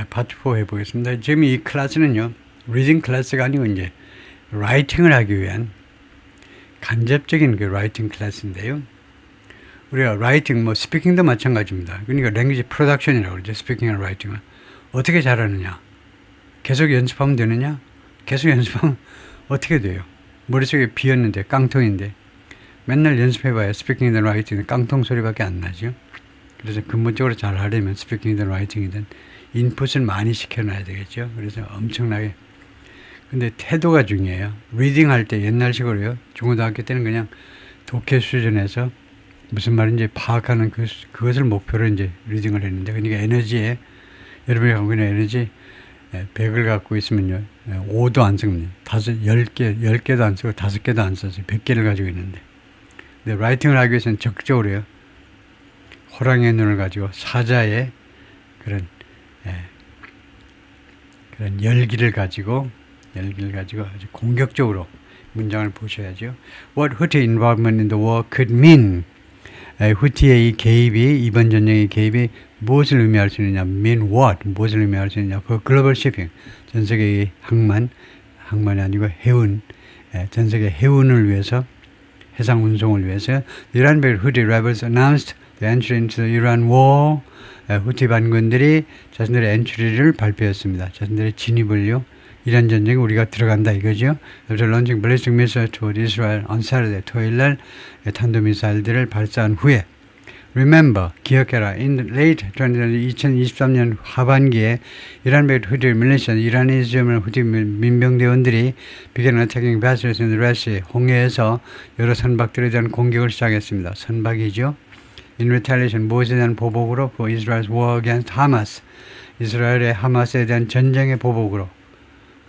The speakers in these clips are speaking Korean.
파트 4 해보겠습니다. 지금 이 클래스는요, 리딩 클래스가 아니고 이제 라이팅을 하기 위한 간접적인 그 라이팅 클래스인데요. 우리가 라이팅, 스피킹도 마찬가지입니다. 그러니까 랭귀지 프로덕션이라고 그러죠. 스피킹이나 라이팅은. 어떻게 잘하느냐? 계속 연습하면 되느냐? 계속 연습하면 어떻게 돼요? 머릿속에 비었는데, 깡통인데. 맨날 연습해봐야 스피킹이든 라이팅이든 깡통 소리밖에 안 나죠. 그래서 근본적으로 잘 하려면 스피킹이든 라이팅이든 인풋을 많이 시켜놔야 되겠죠. 그래서 엄청나게. 근데 태도가 중요해요. 리딩 할 때 옛날식으로요. 중고등학교 때는 그냥 독해 수준에서 무슨 말인지 파악하는 그것을 목표로 이제 리딩을 했는데, 그러니까 에너지에, 여러분이 갖고 있는 에너지 100을 갖고 있으면요. 5도 안 쓰면 10개도 안 쓰고 5개도 안 써서 100개를 가지고 있는데. 근데 라이팅을 하기 위해서는 적극적으로요. 호랑이의 눈을 가지고 사자의 그런 열기를 가지고 아주 공격적으로 문장을 보셔야죠. What Houthi involvement in the war could mean. 후티의 이 개입이, 이번 전쟁의 개입이 무엇을 의미할 수 있느냐? mean what? 무엇을 의미할 수 있느냐? For global shipping. 전 세계의 항만이 아니고 해운, 전 세계 해운을 위해서, 해상 운송을 위해서 The Iran-backed Houthi rebels announced the entry into the Iran war. 후티 반군들이 자신들의 엔트리를 발표했습니다. 자신들의 진입을요. 이란 전쟁에 우리가 들어간다 이거죠. 그래서 launching ballistic missiles toward Israel on Saturday, 토요일날 탄도미사일들을 발사한 후에 Remember, 기억해라. In late 2023년 하반기에 이란-backed Houthi militia, 이란에 있는 후티 민병대원들이 began attacking vessels in the Red Sea, 홍해에서 여러 선박들에 대한 공격을 시작했습니다. 선박이죠. In retaliation, 무엇에 대한 보복으로 for Israel's war against Hamas, 이스라엘의 하마스에 대한 전쟁의 보복으로.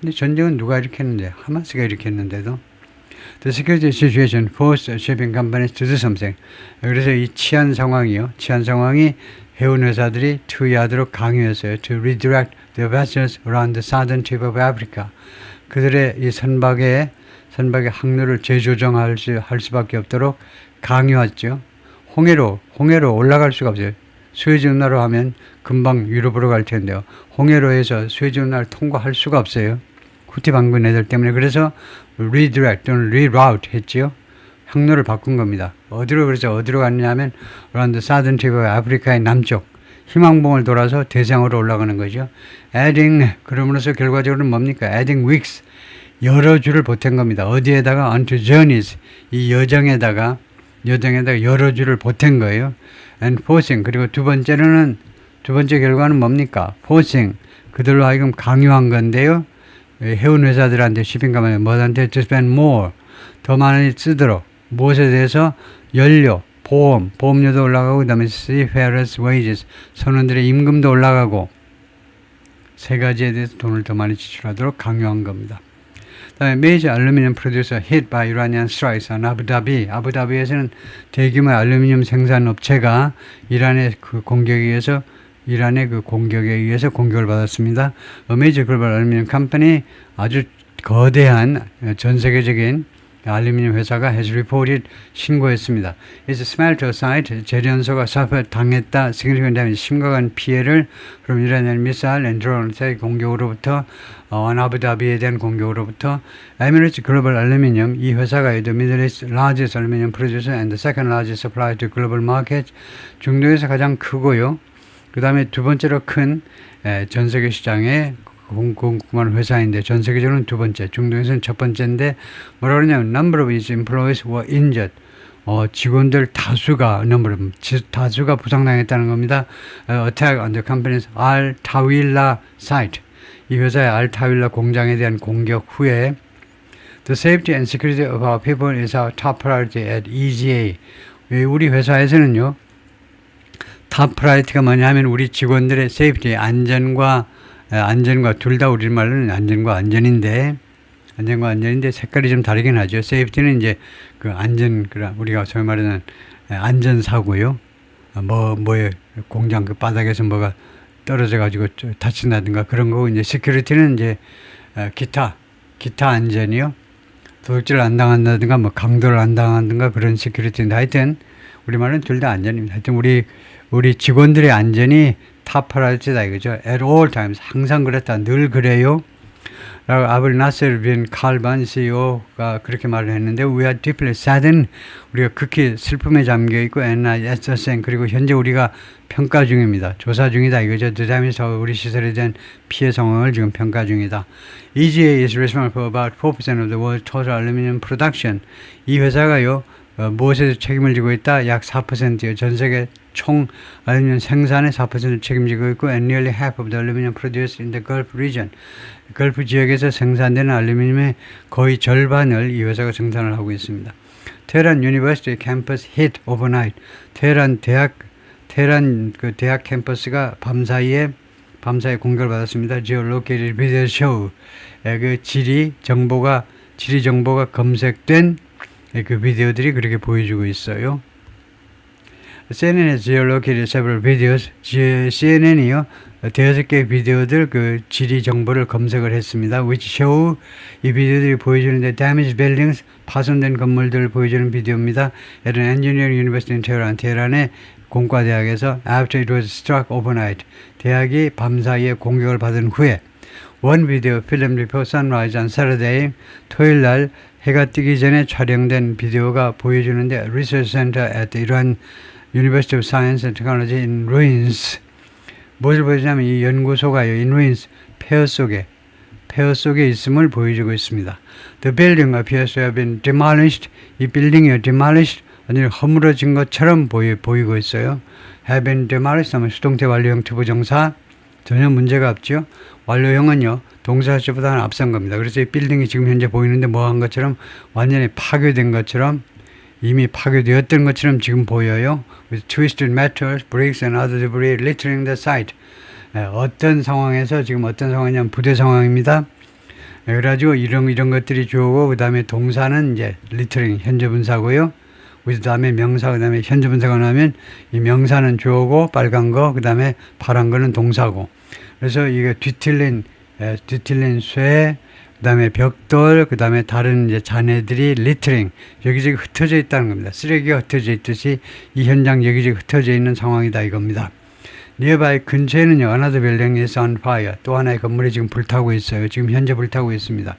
근데 전쟁은 누가 일으켰는데? 하마스가 일으켰는데도. The security situation forced shipping companies to do something. 그래서 이 치안 상황이 해운 회사들이 투여하도록 강요했어요. To redirect their vessels around the southern tip of Africa. 그들의 이 선박의 항로를 재조정할 수밖에 없도록 강요했죠. 홍해로 올라갈 수가 없어요. 수에즈 운하로 하면 금방 유럽으로 갈 텐데요. 홍해로에서 수에즈 운하를 통과할 수가 없어요. 후티 반군 애들 때문에. 그래서 redirect 또는 reroute 했지요. 항로를 바꾼 겁니다. 어디로 갔느냐 하면 around the southern tip of 아프리카의 남쪽 희망봉을 돌아서 대상으로 올라가는 거죠. adding, 그러므로서 결과적으로는 뭡니까? adding weeks, 여러 주를 보탠 겁니다. 어디에다가? onto journeys, 이 여정에다가 여러 주를 보탠 거예요. and forcing, 그리고 두 번째 결과는 뭡니까? forcing, 그들로 하여금 강요한 건데요. 해운 회사들한테 shipping가면 뭐한테 to spend more, 더 많이 쓰도록. 무엇에 대해서? 연료, 보험료도 올라가고, 그 다음에 seafarers wages, 선원들의 임금도 올라가고, 세 가지에 대해서 돈을 더 많이 지출하도록 강요한 겁니다. 다음에 major aluminum producer hit by Iranian strikes on Abu Dhabi. 아부다비에서는 대규모 알루미늄 생산 업체가 이란의 그 공격에 의해서 공격을 받았습니다. A major global aluminum company, 아주 거대한 전 세계적인 알루미늄 회사가 has reported, 신고했습니다. Its smelter site, 재련소가 당했다. significant damage, 심각한 피해를 from Iranian missile and drone 공격으로부터, 아부다비에 대한 공격으로부터. Emirates Global Aluminum, 이 회사가 the Middle East largest aluminum producer and the second largest supplier to global market, 중동에서 가장 크고요. 그 다음에 두 번째로 큰 전 세계 시장에 공급하는 회사인데, 전 세계적으로는 두 번째, 중동에서는 첫 번째인데, 뭐라 그러냐면 number of its employees were injured. 직원들 다수가 부상당했다는 겁니다. Attack on the company's Al Tawila site. 이 회사의 알 타윌라 공장에 대한 공격 후에 The safety and security of our people is our top priority at EGA. 우리 회사에서는요, 탑 프라이어티가 뭐냐면 우리 직원들의 safety, 안전과 둘 다 우리말로는 안전과 안전인데 색깔이 좀 다르긴 하죠. safety는 이제 그 우리가 소위 말하는 안전사고요. 뭐에 공장 그 바닥에서 뭐가 떨어져 가지고 다친다든가 그런 거고, 이제 security는 이제 기타 안전이요. 도둑질 안 당한다든가 강도를 안 당한다든가 그런 security인데, 하여튼 우리말은 둘 다 안전입니다. 하여튼 우리 직원들의 안전이 top priority다 이거죠. At all times 항상 그랬다. 늘 그래요. 라고 아블 나세르 빈 칼반 CEO가 그렇게 말을 했는데 We are deeply saddened. 우리가 극히 슬픔에 잠겨 있고 and assessing 그리고 현재 우리가 평가 중입니다. 조사 중이다 이거죠. 드담에서 우리 시설에 대한 피해 상황을 지금 평가 중이다. EGA is responsible for about 4% of the world's total aluminum production. 이 회사가요. 무엇에서 책임을 지고 있다? 약 4%요. 전 세계 총 알루미늄 생산의 4%를 책임지고 있고 and nearly half of the aluminum produced in the Gulf region. 걸프 지역에서 생산되는 알루미늄의 거의 절반을 이 회사가 생산을 하고 있습니다. 테헤란 유니버시티 캠퍼스 hit overnight. 테헤란 그 대학 캠퍼스가 밤사이에 공격을 받았습니다. Geolocated video show. 그 지리 정보가 검색된 그 비디오들이 그렇게 보여주고 있어요. CNN has geolocated several videos. CNN이요. 대여섯 개의 비디오들 그 지리 정보를 검색을 했습니다. Which show 이 비디오들이 보여주는데 damaged buildings 파손된 건물들을 보여주는 비디오입니다. At an engineering university in Tehran, 테헤란의 공과대학에서 after it was struck overnight 대학이 밤사이에 공격을 받은 후에 one video filmed before sunrise on Saturday 토요일 날 해가 뜨기 전에 촬영된 비디오가 보여주는데 Research Center at the Iran University of Science and Technology in ruins. 무엇을 보여주냐면 이 연구소가요. in ruins, 폐허 속에 있음을 보여주고 있습니다. The building appears to have been demolished. 이 빌딩이 demolished, 아니 허물어진 것처럼 보이고 있어요. have been demolished 하면 수동태 완료형 투부정사 전혀 문제가 없죠. 완료형은요. 동사시보다는 앞선 겁니다. 그래서 이 빌딩이 지금 현재 보이는데 뭐한 것처럼 완전히 파괴된 것처럼 이미 파괴되었던 것처럼 지금 보여요. With twisted metals, bricks and other debris littering the site. 어떤 상황에서 지금 어떤 상황이냐면 부대 상황입니다. 그래가지고 이런 것들이 주어고 그 다음에 동사는 이제 littering 현재 분사고요. 그 다음에 명사 그 다음에 현재 분사가 나면 이 명사는 주어고 빨간 거 그 다음에 파란 거는 동사고. 그래서 이게 뒤틀린 쇠 그 다음에 벽돌, 그 다음에 다른 이제 잔해들이 리트링, 여기저기 흩어져 있다는 겁니다. 쓰레기가 흩어져 있듯이 이 현장 여기저기 흩어져 있는 상황이다 이겁니다. nearby 근처에는요, another building is on fire. 또 하나의 건물이 지금 불타고 있어요. 지금 현재 불타고 있습니다.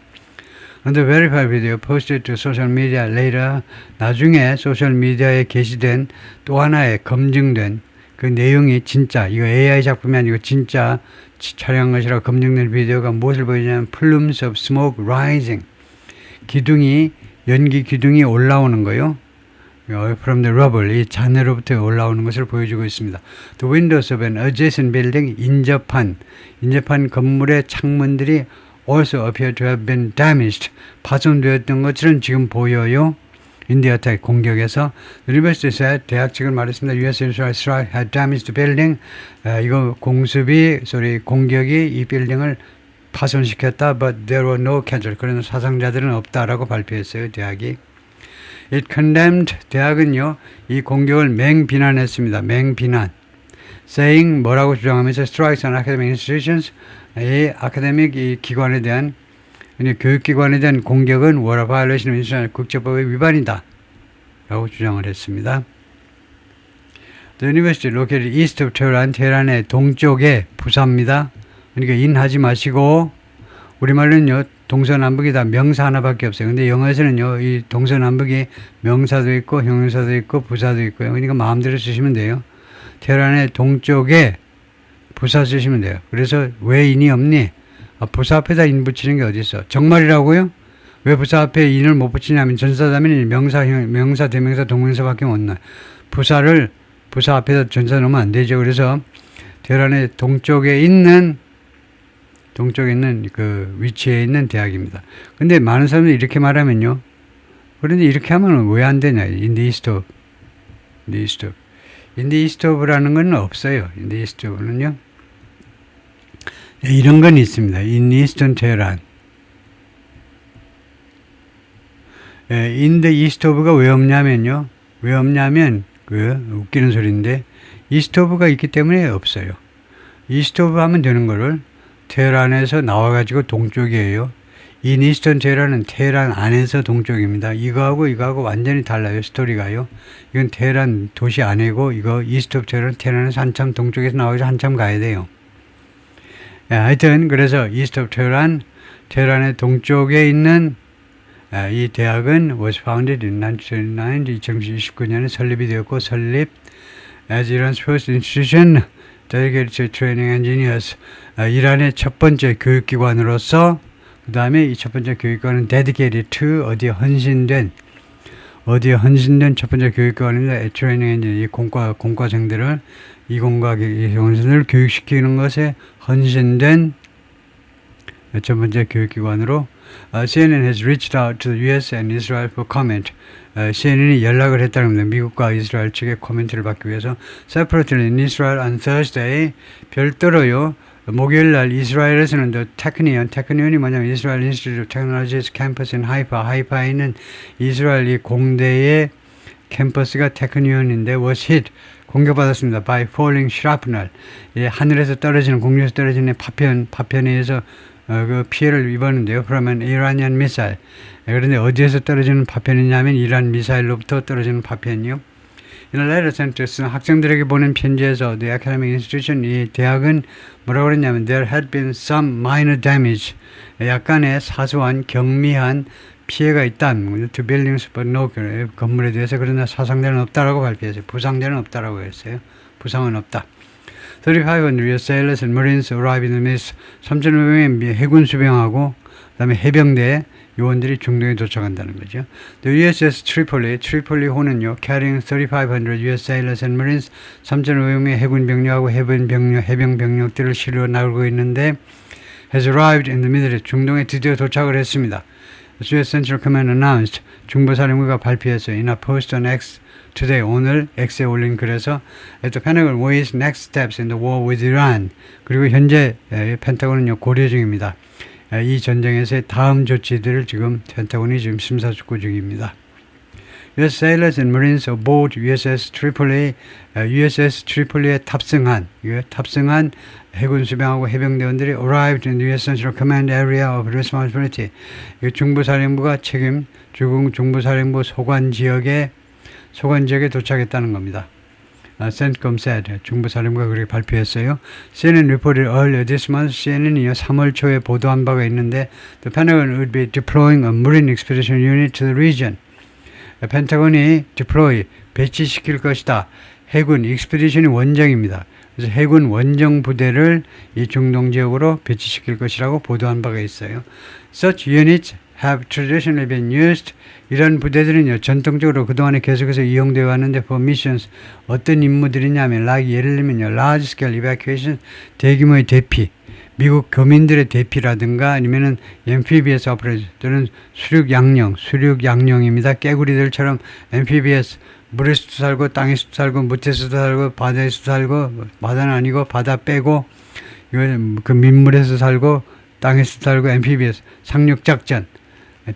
On the verified video posted to social media later, 나중에 소셜미디어에 게시된 또 하나의 검증된 그 내용이 진짜, 이거 AI 작품이 아니고 진짜 촬영한 것이라고 검증된 비디오가 무엇을 보여주냐면 plumes of smoke rising. 연기 기둥이 올라오는 거요. From the rubble, 이 잔해로부터 올라오는 것을 보여주고 있습니다. The windows of an adjacent building, 인접한 건물의 창문들이 also appear to have been damaged. 파손되었던 것처럼 지금 보여요. In the attack, 공격에서 the university said, 대학 측은 말했습니다. U.S. strike had damaged the building. 이거 공격이 이 빌딩을 파손시켰다. But there were no casualties. 그러나 사상자들은 없다라고 발표했어요. 대학이. It condemned, 대학은요, 이 공격을 맹비난했습니다. 맹비난. Saying, 뭐라고 주장하면서 strikes on academic institutions, 이 아카데믹 이 기관에 대한 교육기관에 대한 공격은 war violation of international 국제법의 위반이다 라고 주장을 했습니다. The university located east of Tehran, 테헤란의 동쪽에 부사입니다. 그러니까 인하지 마시고 우리말로는요 동서남북이 다 명사 하나밖에 없어요. 근데 영어에서는요 이 동서남북이 명사도 있고 형용사도 있고 부사도 있고요. 그러니까 마음대로 쓰시면 돼요. 테헤란의 동쪽에 부사 쓰시면 돼요. 그래서 왜 인이 없니? 부사 앞에다 인 붙이는 게 어디 있어? 정말이라고요? 왜 부사 앞에 인을 못 붙이냐면 전사다면 명사, 대명사, 동명사밖에 못 나요. 부사를 부사 앞에다 전사 넣으면 안 되죠. 그래서 테헤란의 동쪽에 있는 그 위치에 있는 대학입니다. 근데 많은 사람들이 이렇게 말하면요. 그런데 이렇게 하면 왜 안 되냐? In the east of. In the east of라는 건 없어요. In the east of는요. 이런 건 있습니다. In Eastern Tehran. In the East of가 왜 없냐면요. 왜 없냐면, 웃기는 소리인데, East of가 있기 때문에 없어요. East of 하면 되는 거를 테헤란에서 나와가지고 동쪽이에요. In Eastern Tehran은 테헤란 안에서 동쪽입니다. 이거하고 완전히 달라요. 스토리가요. 이건 테헤란 도시 안이고 이거 이스트 오브 테헤란 테헤란에서 한참 동쪽에서 나와서 한참 가야 돼요. 하여튼 그래서 이스트 오브 테헤란 테헤란의 동쪽에 있는 이 대학은 was founded in 1929, 2029년에 설립이 되었고 설립 as Iran's first institution dedicated to training engineers. 이란의 첫 번째 교육기관으로서 그 다음에 이 첫 번째 교육기관은 dedicated to 어디에 헌신된 첫 번째 교육기관입니다. 트레이닝 엔진 이 공과생들을 이공과생들을 교육시키는 것에 헌신된 첫 번째 교육기관으로 CNN has reached out to the US and Israel for comment. CNN이 연락을 했다는 겁니다. 미국과 이스라엘 측의 코멘트를 받기 위해서 separately in Israel on Thursday 별도로요. 목요일 날 이스라엘에서는 the 테크니온이 뭐냐면 Israel Institute of Technology's campus in 하이파에 있는 이스라엘 이 공대의 캠퍼스가 테크니온인데 was hit 공격받았습니다. by falling shrapnel 하늘에서 떨어지는 공중에서 떨어지는 파편에 의해서 그 피해를 입었는데요. 그러면 Iranian missile 그런데 어디에서 떨어지는 파편이냐면 이란 미사일로부터 떨어지는 파편이요. In a letter sent to 학생들에게 보낸 편지에서 the academic institution 이 대학은 뭐라고 그랬냐면 there had been some minor damage 약간의 사소한 경미한 피해가 있다. to buildings but no 건물에 대해서 그러나 사상자는 없다라고 발표했어요. 부상자는 없다라고 했어요. 부상은 없다. 3,500 US sailors and marines arrived in the midst. 3,500명의 해군 수병하고 그다음에 해병대 요원들이 중동에 도착한다는 거죠. The USS 트리폴리호는요, carrying 3,500 US sailors and marines, 3,500명의 해군 병력하고 해병 병력들을 실어 나오고 있는데, has arrived in the Middle East. 중동에 드디어 도착을 했습니다. The US Central Command announced. 중보사령부가 발표했어요. In a post on X today. 오늘 X에 올린 글에서 at the Pentagon weighs next steps in the war with Iran. 그리고 현재 펜타곤은요 고려 중입니다. 이 전쟁에서의 다음 조치들을 지금 펜타곤이 지금 심사숙고 중입니다. US sailors and marines aboard USS Tripoli에 탑승한 해군 수병하고 해병대원들이 arrived in the US Central Command area of responsibility. 중부사령부가 중부사령부 소관 지역에 도착했다는 겁니다. CENTCOM said, 중부사령부가 그렇게 발표했어요. CNN reported earlier this month, CNN이 3월 초에 보도한 바가 있는데 the Pentagon would be deploying a marine expedition unit to the region. 펜타곤이 배치시킬 것이다. 해군 expedition이 원정입니다. 그래서 해군 원정 부대를 이 중동 지역으로 배치시킬 것이라고 보도한 바가 있어요. Such units have traditionally been used. 이런 부대들은요, 전통적으로 그동안에 계속해서 이용되어 왔는데 for missions 어떤 임무들이냐면 예를 들면요, large scale evacuation 대규모의 대피, 미국 교민들의 대피라든가 아니면은 amphibious operation 또는 수륙 양용입니다. 깨구리들처럼 amphibious 물에서도 살고 땅에서도 살고 무태서도 살고 바다에서도 살고 바다는 아니고 바다 빼고 이거 그 민물에서 살고 땅에서 살고 amphibious 상륙작전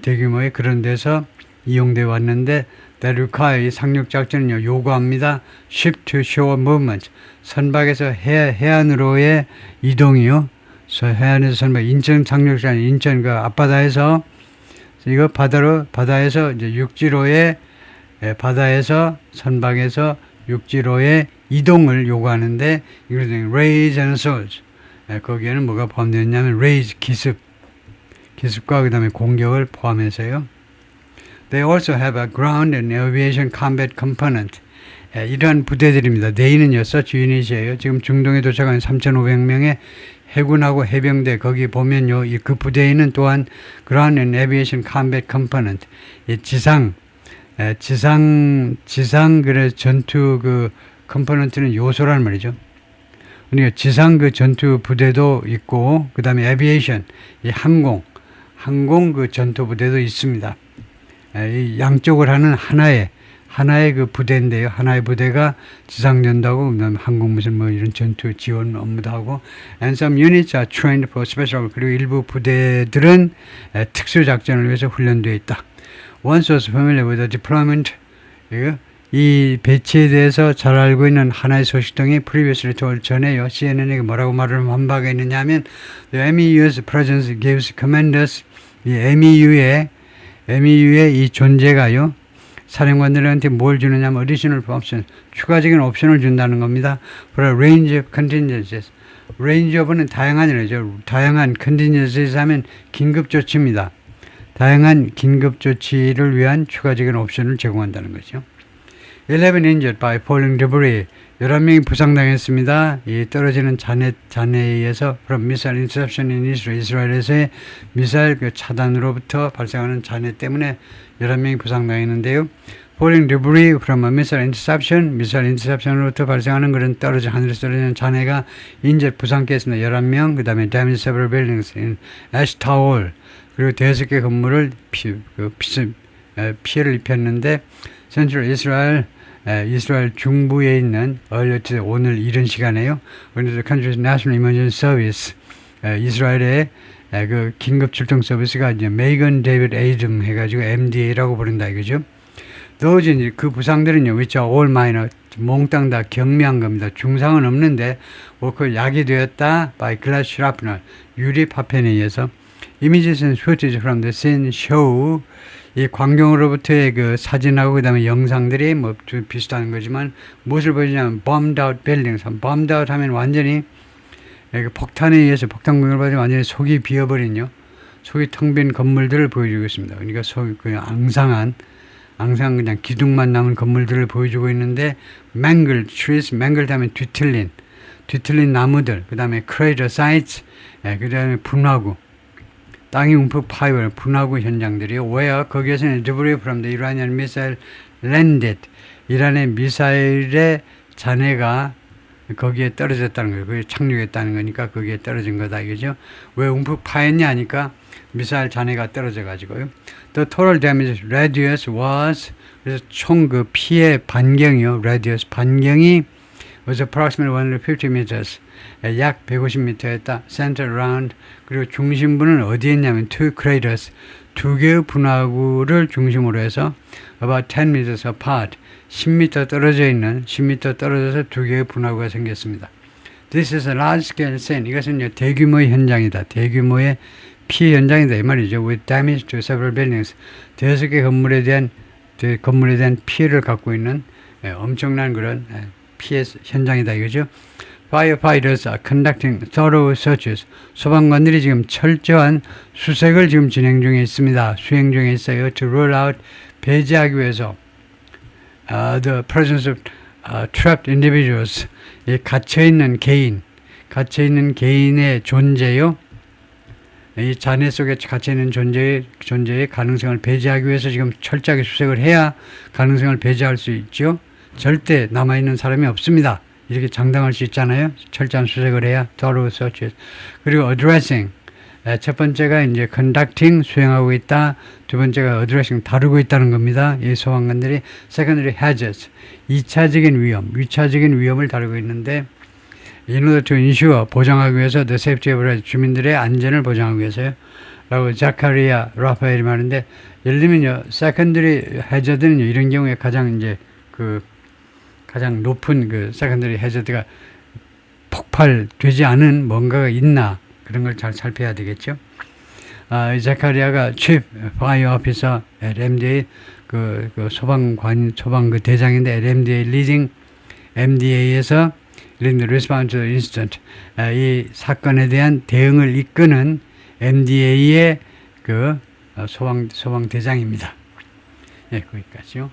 대규모의 그런 데서 이용되어 왔는데 that require 이 상륙작전은요 요구합니다. ship to shore movement 선박에서 해안으로의 이동이요. 해안에서 선박 인천 상륙작전 인천 그 앞바다에서 이거 바다에서 이제 육지로의 바다에서 선박에서 육지로의 이동을 요구하는데 이것은 raise and assault 거기에는 뭐가 포함되어 있냐면 raise 기습과 그 다음에 공격을 포함해서요. They also have a ground and aviation combat component. 이러한 부대들입니다. They는요, such unit이에요. 지금 중동에 도착한 3,500명의 해군하고 해병대 거기 보면요, 그 부대에는 또한 ground and aviation combat component, 지상 그래 전투 그 컴포넌트는 요소란 말이죠. 그러니까 지상 그 전투 부대도 있고 그 다음에 aviation, 이 항공 그 전투 부대도 있습니다. 이 양쪽을 하는 하나의 그 부대인데요. 하나의 부대가 지상전도 하고 그다음에 항공 무슨 뭐 이런 전투 지원 업무도 하고 and some units are trained for special 그리고 일부 부대들은 특수 작전을 위해서 훈련되어 있다. One source familiar with the deployment 이 배치에 대해서 잘 알고 있는 하나의 소식통이 previously told 전에요. CNN에게 뭐라고 말을 한 바가 있느냐 하면 the MEU's presence gives commanders 이 MEU의 이 존재가요. 사령관들한테 뭘 주느냐면 additional option, 추가적인 옵션을 준다는 겁니다. For a range of contingencies. range of는 다양한이죠. 다양한 contingencies 하면 긴급 조치입니다. 다양한 긴급 조치를 위한 추가적인 옵션을 제공한다는 거죠. 11 injured by falling debris. 11명이 부상당했습니다. 이 떨어지는 잔해에 의해서 from missile interception in Israel. 이스라엘에서의 미사일 그 차단으로부터 발생하는 잔해 때문에 11명이 부상당했는데요. falling debris from a missile interception. 미사일 인터셉션으로부터 발생하는 그런 하늘에서 떨어지는 잔해가 injured 부상했습니다. 11명. 그 다음에 damage several buildings in Ashtaol. 그리고 대여섯 개 건물을 피해를 입혔는데 센트럴 이스라엘 중부에 있는 오늘 이른 시간에요. Under the country's National Emergency Service, 이스라엘의 그 긴급 출동 서비스가 이제 메이건 데이비드 에이덤 해가지고 MDA라고 부른다 이거죠. Those 그 부상들은요, which are all minor, 몽땅 다 경미한 겁니다. 중상은 없는데 그 약이 되었다 by glass shrapnel, 유리 파편에 의해서. Images and footage from the scene show. 이 광경으로부터의 그 사진하고 그 다음에 영상들이 뭐 비슷한 거지만 무엇을 보여주냐면 bombed out buildings. bombed out 하면 완전히 폭탄에 의해서 폭탄 공격을 받으면 완전히 속이 비어버린요. 속이 텅 빈 건물들을 보여주고 있습니다. 그러니까 속이 그냥 앙상한 그냥 기둥만 남은 건물들을 보여주고 있는데 mangled trees, mangled 하면 뒤틀린 나무들, 그 다음에 crater sites, 그 다음에 분화구. 땅이 움푹 파이버 분화구 현장들이요. where 거기에서는 debris from the Iranian missile landed. 이란의 미사일의 잔해가 거기에 떨어졌다는 거예요. 거기에 착륙했다는 거니까 거기에 떨어진 거다 이거죠. 왜 움푹 파였냐 하니까 미사일 잔해가 떨어져 가지고요. The total damage radius was, 그래서 총 그 피해 반경이요. radius 반경이 was approximately 150 meters. 약 150m였다. center around. 그리고 중심부는 어디에 있냐면 two craters. 두 개의 분화구를 중심으로 해서 about 10 meters apart. 10m 떨어져서 두 개의 분화구가 생겼습니다. This is a large scale scene. 이것은 대규모의 현장이다. 대규모의 피해 현장이다. 이 말이죠. With damage to several buildings. 대여섯 개 건물에 대한 피해를 갖고 있는 엄청난 그런 피해 현장이다 이거죠. Firefighters are conducting thorough searches. 소방관들이 지금 철저한 수색을 지금 진행 중에 있습니다. 수행 중에 있어요. To rule out, 배제하기 위해서 the presence of trapped individuals. 갇혀있는 개인의 존재요. 이 잔해 속에 갇혀있는 존재의 가능성을 배제하기 위해서 지금 철저하게 수색을 해야 가능성을 배제할 수 있죠. 절대 남아있는 사람이 없습니다. 이렇게 장담할 수 있잖아요. 철저한 수색을 해야 thorough searches. 그리고 addressing. 첫 번째가 이제 conducting 수행하고 있다. 두 번째가 addressing 다루고 있다는 겁니다. 이 소방관들이 secondary hazards. 2차적인 위험을 다루고 있는데 in order to ensure 보장하기 위해서 the safety of 주민들의 안전을 보장하기 위해서요. 라고 자카리아 라파엘이 말하는데 예를 들면요. secondary hazard는요. 이런 경우에 가장 높은 그 세컨더리 해저드가 폭발되지 않은 뭔가가 있나 그런 걸 잘 살펴야 되겠죠. 자카리아가 Chief Fire Officer at MDA 그 소방 그 대장인데 at MDA leading MDA에서 response to the incident 이 사건에 대한 대응을 이끄는 MDA의 그 소방 대장입니다. 예, 거기까지요.